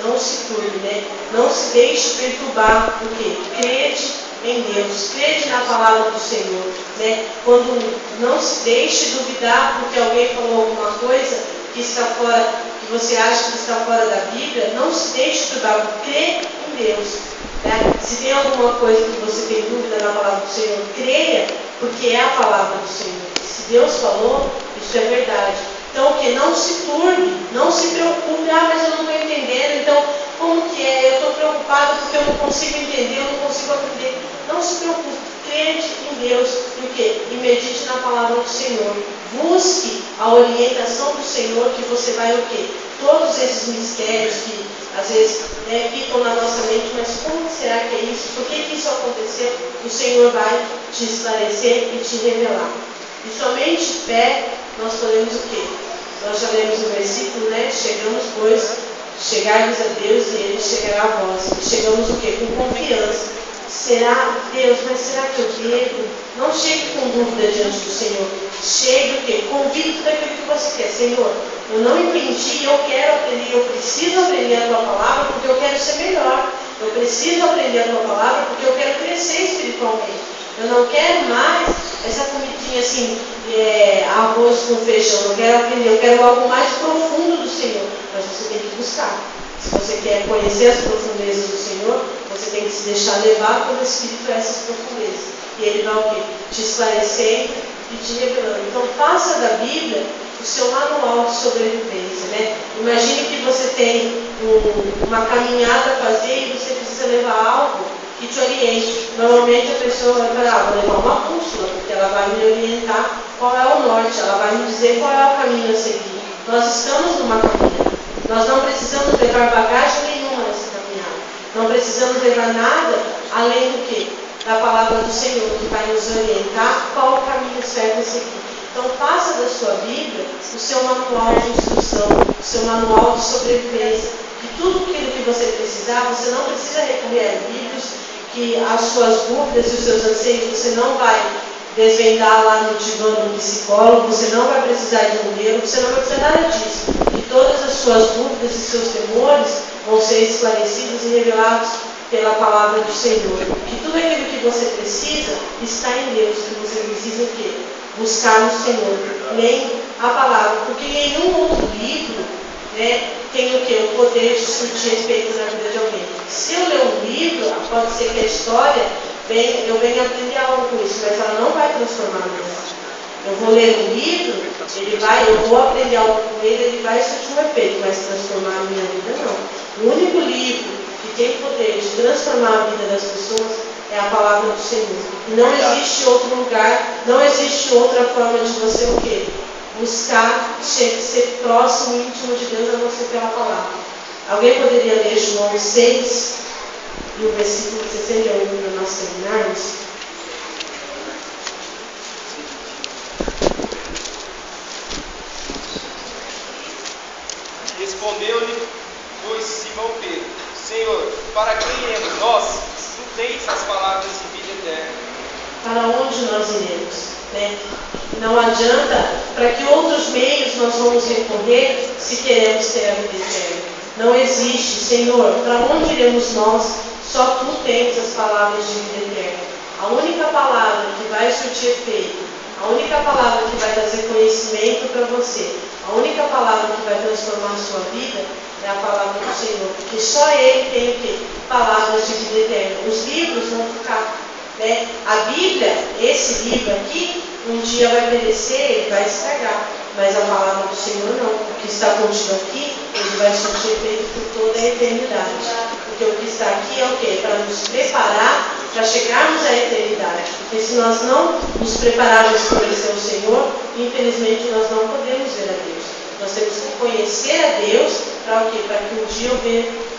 Não se turbe, né? Não se deixe perturbar, por quê? Crede em Deus, crede na palavra do Senhor, né? Quando não se deixe duvidar porque alguém falou alguma coisa que está fora, que você acha que está fora da Bíblia, não se deixe turbar, crê em Deus, né? Se tem alguma coisa que você tem dúvida na palavra do Senhor, creia, porque é a palavra do Senhor. Se Deus falou, isso é verdade. Então o que? Não se turbe, não se preocupe, mas eu não estou entendendo, então como que preocupado porque eu não consigo entender, eu não consigo aprender. Não se preocupe, crede em Deus e o quê? E medite na palavra do Senhor. Busque a orientação do Senhor que você vai o quê? Todos esses mistérios que às vezes ficam na nossa mente, mas como será que é isso? Por que isso aconteceu? O Senhor vai te esclarecer e te revelar. E somente fé nós podemos o quê? Nós já lemos o versículo, né? Chegamos, pois, chegai-vos a Deus e Ele chegará a vós. E chegamos o quê? Com confiança. Será, Deus, mas será que eu devo? Não chegue com dúvida diante do Senhor. Chegue o quê? Convicto daquilo que você quer. Senhor, eu não entendi, eu quero aprender, eu preciso aprender a Tua palavra porque eu quero ser melhor. Eu preciso aprender a Tua palavra porque eu quero crescer espiritualmente. Eu não quero mais essa comidinha assim, arroz com feijão. Eu quero aprender, eu quero algo mais profundo do Senhor. Mas você tem que buscar. Se você quer conhecer as profundezas do Senhor, você tem que se deixar levar pelo Espírito a essas profundezas. E Ele vai o quê? Te esclarecendo e te revelando. Então faça da Bíblia o seu manual de sobrevivência, né? Imagine que você tem uma caminhada a fazer e você precisa levar algo que te oriente. Normalmente a pessoa vai falar, vou levar uma bússola, porque ela vai me orientar qual é o norte, ela vai me dizer qual é o caminho a seguir. Nós estamos numa caminhada. Nós não precisamos levar bagagem nenhuma nessa caminhada. Não precisamos levar nada além do que? Da palavra do Senhor, que vai nos orientar qual o caminho certo a seguir. Então faça da sua Bíblia o seu manual de instrução, o seu manual de sobrevivência. De tudo aquilo que você precisar, você não precisa recorrer a livros, que as suas dúvidas e os seus anseios você não vai desvendar lá no divã do psicólogo, você não vai precisar de um livro, você não vai precisar nada disso. Que todas as suas dúvidas e seus temores vão ser esclarecidos e revelados pela palavra do Senhor. Que tudo aquilo que você precisa está em Deus, que você precisa o quê? Buscar no Senhor. Leia a palavra, porque nenhum outro livro, né, tem o quê? O poder de surtir efeito na vida de alguém. Se eu ler um livro, pode ser que a história eu venha aprender algo com isso, mas ela não vai transformar a minha vida. Eu vou ler um livro, eu vou aprender algo com ele vai surtir um efeito, mas transformar a minha vida não. O único livro que tem poder de transformar a vida das pessoas é a palavra do Senhor. E não existe outro lugar, não existe outra forma de você o quê? Buscar ser próximo e íntimo de Deus a não ser pela palavra. Alguém poderia ler João 6 e o versículo 61 para nós terminarmos?
Respondeu-lhe, pois, Simão Pedro: Senhor, para quem iremos nós? Tu tens as palavras de vida eterna.
Para onde nós iremos? Né? Não adianta para que outros meios nós vamos recorrer se queremos ter a vida eterna. Não existe, Senhor, para onde iremos nós? Só Tu tens as palavras de vida eterna. A única palavra que vai surtir efeito, a única palavra que vai trazer conhecimento para você, a única palavra que vai transformar a sua vida é a palavra do Senhor. Porque só Ele tem o quê? Palavras de vida eterna. Os livros vão ficar. Né? A Bíblia, esse livro aqui, um dia vai perecer, ele vai estragar. Mas a palavra do Senhor não. O que está contido aqui, ele vai surtir efeito por toda a eternidade. Porque o que está aqui é o quê? Para nos preparar para chegarmos à eternidade. Porque se nós não nos prepararmos para conhecer o Senhor, infelizmente nós não podemos ver a Deus. Nós temos que conhecer a Deus para o quê? Para que um dia eu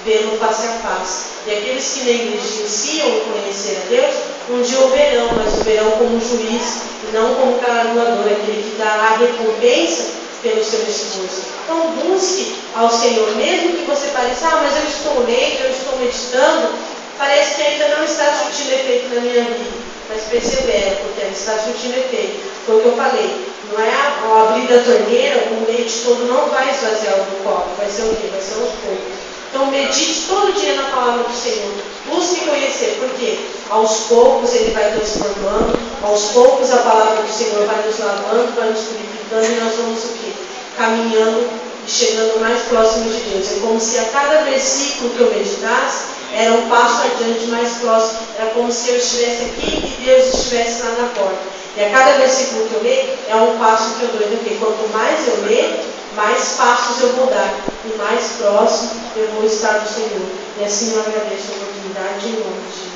vê-lo face a face. E aqueles que negligenciam conhecer a Deus, um dia o verão, mas o verão como juiz e não como galardoador, aquele que dá a recompensa pelo seu esforço. Então busque ao Senhor, mesmo que você pareça, mas eu estou lendo, eu estou meditando, parece que ainda não está surtindo efeito na minha vida. Mas persevera, porque ela está surtindo efeito. Foi o que eu falei. Não é ao abrir da torneira, o leite todo não vai esvaziar do copo. Vai ser o quê? Vai ser aos poucos. Então medite todo dia na palavra do Senhor. Busque conhecer, porque aos poucos Ele vai transformando, aos poucos a palavra do Senhor vai nos lavando, vai nos purificando e nós vamos o quê? Caminhando e chegando mais próximo de Deus. É como se a cada versículo que eu meditasse era um passo adiante mais próximo. Era como se eu estivesse aqui e Deus estivesse lá na porta. E a cada versículo que eu ler é um passo que eu dou. Porque quanto mais eu ler, mais passos eu vou dar, e mais próximo eu vou estar do Senhor. E assim eu agradeço a oportunidade em nome de Jesus.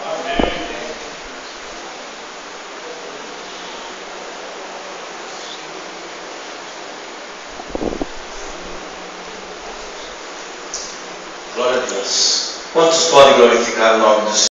Amém.
Glória a Deus. Quantos podem glorificar o nome do Senhor?